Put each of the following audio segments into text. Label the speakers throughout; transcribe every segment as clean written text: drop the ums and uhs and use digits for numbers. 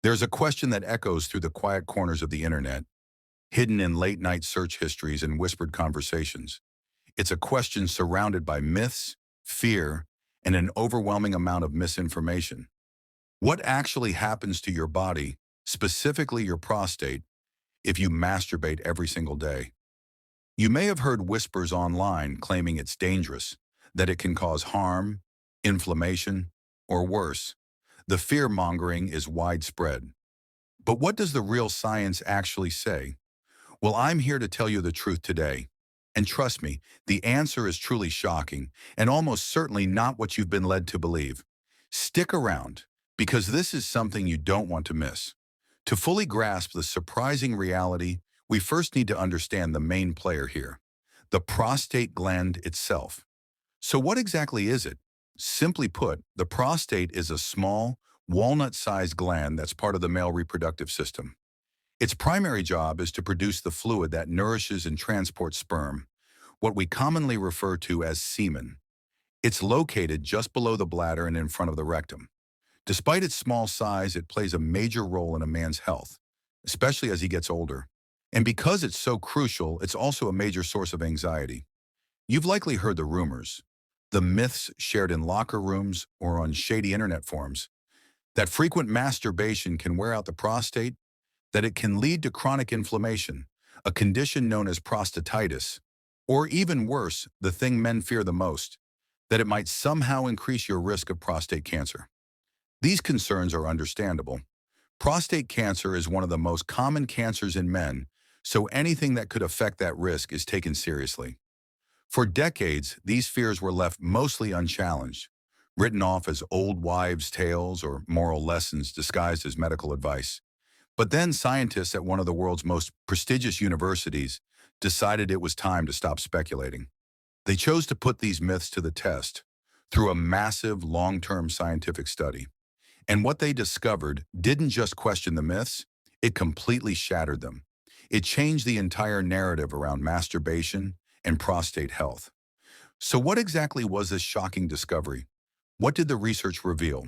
Speaker 1: There's a question that echoes through the quiet corners of the internet, hidden in late-night search histories and whispered conversations. It's a question surrounded by myths, fear, and an overwhelming amount of misinformation. What actually happens to your body, specifically your prostate, if you masturbate every single day? You may have heard whispers online claiming it's dangerous, that it can cause harm, inflammation, or worse. The fear-mongering is widespread. But what does the real science actually say? Well, I'm here to tell you the truth today. And trust me, the answer is truly shocking and almost certainly not what you've been led to believe. Stick around, because this is something you don't want to miss. To fully grasp the surprising reality, we first need to understand the main player here, the prostate gland itself. So what exactly is it? Simply put, the prostate is a small, walnut-sized gland that's part of the male reproductive system. Its primary job is to produce the fluid that nourishes and transports sperm, what we commonly refer to as semen. It's located just below the bladder and in front of the rectum. Despite its small size, it plays a major role in a man's health, especially as he gets older. And because it's so crucial, it's also a major source of anxiety. You've likely heard the rumors, the myths shared in locker rooms or on shady internet forums, that frequent masturbation can wear out the prostate, that it can lead to chronic inflammation, a condition known as prostatitis, or even worse, the thing men fear the most, that it might somehow increase your risk of prostate cancer. These concerns are understandable. Prostate cancer is one of the most common cancers in men, so anything that could affect that risk is taken seriously. For decades, these fears were left mostly unchallenged, written off as old wives' tales or moral lessons disguised as medical advice. But then scientists at one of the world's most prestigious universities decided it was time to stop speculating. They chose to put these myths to the test through a massive long-term scientific study. And what they discovered didn't just question the myths, it completely shattered them. It changed the entire narrative around masturbation and prostate health. So what exactly was this shocking discovery? What did the research reveal?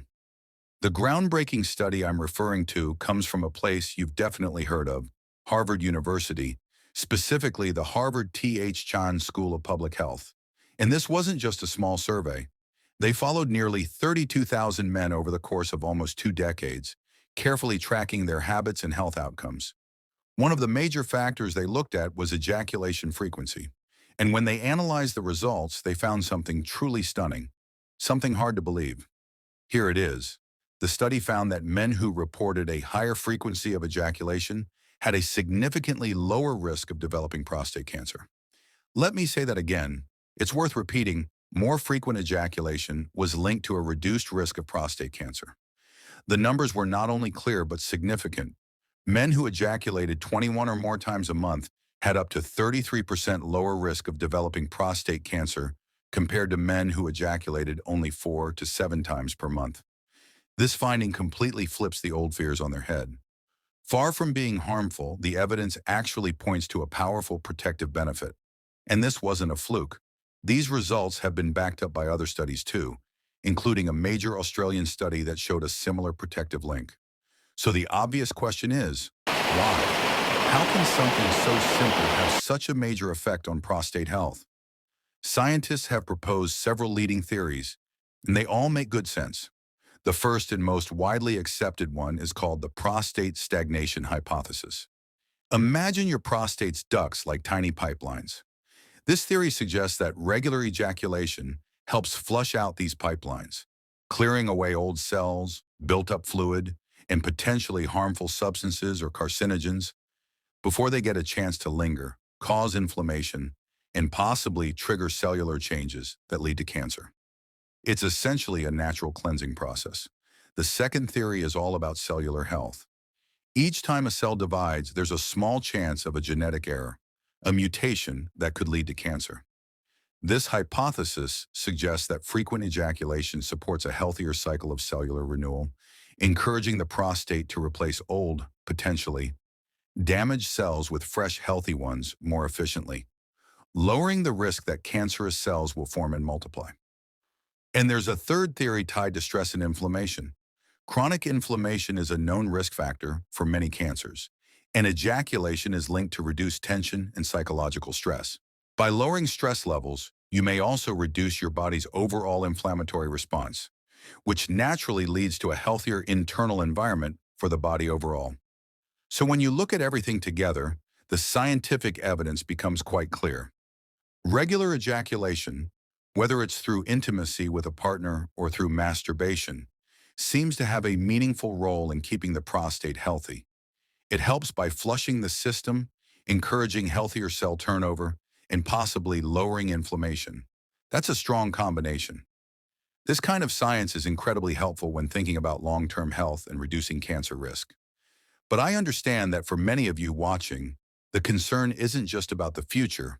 Speaker 1: The groundbreaking study I'm referring to comes from a place you've definitely heard of, Harvard University, specifically the Harvard T.H. Chan School of Public Health. And this wasn't just a small survey. They followed nearly 32,000 men over the course of almost 2 decades, carefully tracking their habits and health outcomes. One of the major factors they looked at was ejaculation frequency. And when they analyzed the results, they found something truly stunning, something hard to believe. Here it is. The study found that men who reported a higher frequency of ejaculation had a significantly lower risk of developing prostate cancer. Let me say that again. It's worth repeating. More frequent ejaculation was linked to a reduced risk of prostate cancer. The numbers were not only clear but significant. Men who ejaculated 21 or more times a month had up to 33% lower risk of developing prostate cancer compared to men who ejaculated only 4 to 7 times per month. This finding completely flips the old fears on their head. Far from being harmful, the evidence actually points to a powerful protective benefit. And this wasn't a fluke. These results have been backed up by other studies too, including a major Australian study that showed a similar protective link. So the obvious question is, why? How can something so simple have such a major effect on prostate health? Scientists have proposed several leading theories, and they all make good sense. The first and most widely accepted one is called the prostate stagnation hypothesis. Imagine your prostate's ducts like tiny pipelines. This theory suggests that regular ejaculation helps flush out these pipelines, clearing away old cells, built-up fluid, and potentially harmful substances or carcinogens before they get a chance to linger, cause inflammation, and possibly trigger cellular changes that lead to cancer. It's essentially a natural cleansing process. The second theory is all about cellular health. Each time a cell divides, there's a small chance of a genetic error, a mutation that could lead to cancer. This hypothesis suggests that frequent ejaculation supports a healthier cycle of cellular renewal, encouraging the prostate to replace old, potentially damaged cells with fresh, healthy ones more efficiently, lowering the risk that cancerous cells will form and multiply. And there's a third theory tied to stress and inflammation. Chronic inflammation is a known risk factor for many cancers, and ejaculation is linked to reduced tension and psychological stress. By lowering stress levels, you may also reduce your body's overall inflammatory response, which naturally leads to a healthier internal environment for the body overall. So when you look at everything together, the scientific evidence becomes quite clear. Regular ejaculation, whether it's through intimacy with a partner or through masturbation, seems to have a meaningful role in keeping the prostate healthy. It helps by flushing the system, encouraging healthier cell turnover, and possibly lowering inflammation. That's a strong combination. This kind of science is incredibly helpful when thinking about long-term health and reducing cancer risk. But I understand that for many of you watching, the concern isn't just about the future,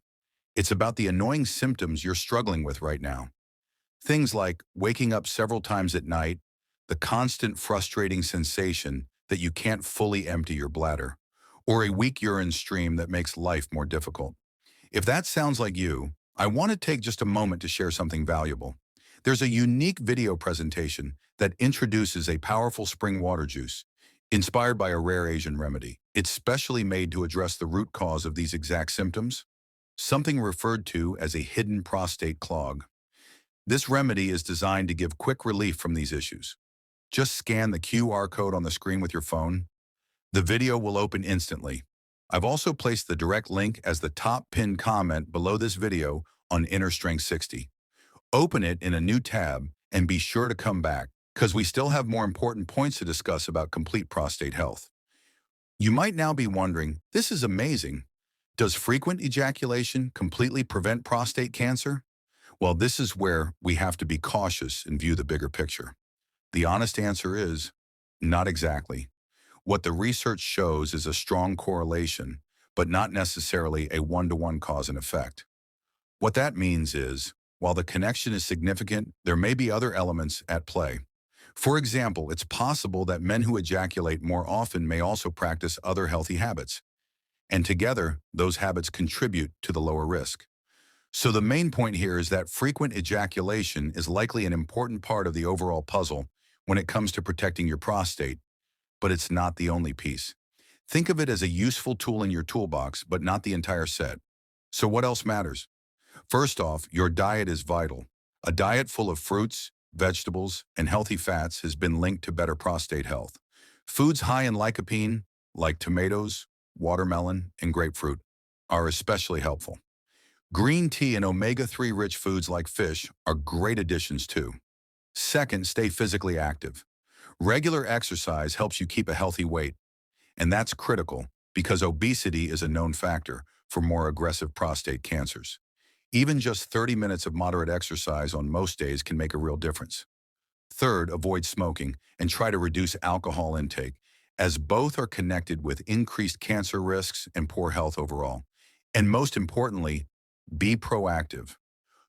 Speaker 1: it's about the annoying symptoms you're struggling with right now. Things like waking up several times at night, the constant frustrating sensation that you can't fully empty your bladder, or a weak urine stream that makes life more difficult. If that sounds like you, I want to take just a moment to share something valuable. There's a unique video presentation that introduces a powerful spring water juice, inspired by a rare Asian remedy. It's specially made to address the root cause of these exact symptoms, something referred to as a hidden prostate clog. This remedy is designed to give quick relief from these issues. Just scan the QR code on the screen with your phone. The video will open instantly. I've also placed the direct link as the top pinned comment below this video on Inner Strength 60. Open it in a new tab and be sure to come back, because we still have more important points to discuss about complete prostate health. You might now be wondering, this is amazing. Does frequent ejaculation completely prevent prostate cancer? Well, this is where we have to be cautious and view the bigger picture. The honest answer is, not exactly. What the research shows is a strong correlation, but not necessarily a one-to-one cause and effect. What that means is, while the connection is significant, there may be other elements at play. For example, it's possible that men who ejaculate more often may also practice other healthy habits, and together, those habits contribute to the lower risk. So the main point here is that frequent ejaculation is likely an important part of the overall puzzle when it comes to protecting your prostate, but it's not the only piece. Think of it as a useful tool in your toolbox, but not the entire set. So what else matters? First off, your diet is vital. A diet full of fruits, vegetables, and healthy fats has been linked to better prostate health. Foods high in lycopene, like tomatoes, watermelon, and grapefruit, are especially helpful. Green tea and omega-3 rich foods like fish are great additions too. Second, stay physically active. Regular exercise helps you keep a healthy weight, and that's critical because obesity is a known factor for more aggressive prostate cancers. Even just 30 minutes of moderate exercise on most days can make a real difference. Third, avoid smoking and try to reduce alcohol intake, as both are connected with increased cancer risks and poor health overall. And most importantly, be proactive.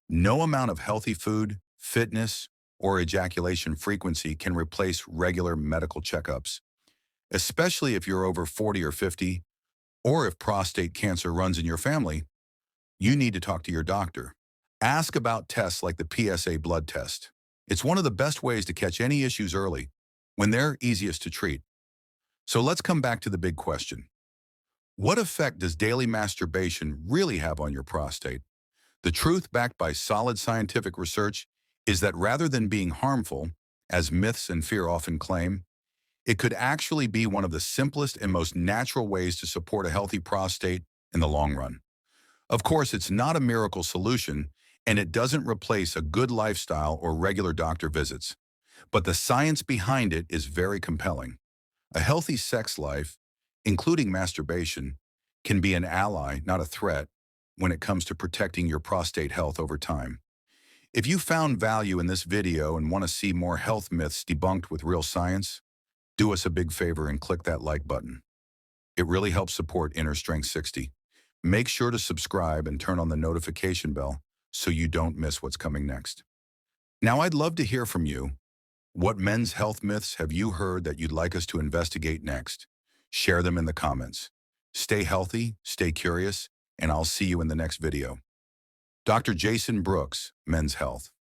Speaker 1: No amount of healthy food, fitness, or ejaculation frequency can replace regular medical checkups, especially if you're over 40 or 50, or if prostate cancer runs in your family. You need to talk to your doctor. Ask about tests like the PSA blood test. It's one of the best ways to catch any issues early, when they're easiest to treat. So let's come back to the big question. What effect does daily masturbation really have on your prostate? The truth, backed by solid scientific research, is that rather than being harmful, as myths and fear often claim, it could actually be one of the simplest and most natural ways to support a healthy prostate in the long run. Of course, it's not a miracle solution, and it doesn't replace a good lifestyle or regular doctor visits. But the science behind it is very compelling. A healthy sex life, including masturbation, can be an ally, not a threat, when it comes to protecting your prostate health over time. If you found value in this video and want to see more health myths debunked with real science, do us a big favor and click that like button. It really helps support Inner Strength 60. Make sure to subscribe and turn on the notification bell so you don't miss what's coming next. Now, I'd love to hear from you. What men's health myths have you heard that you'd like us to investigate next? Share them in the comments. Stay healthy, stay curious, and I'll see you in the next video. Dr. Jason Brooks, Men's Health.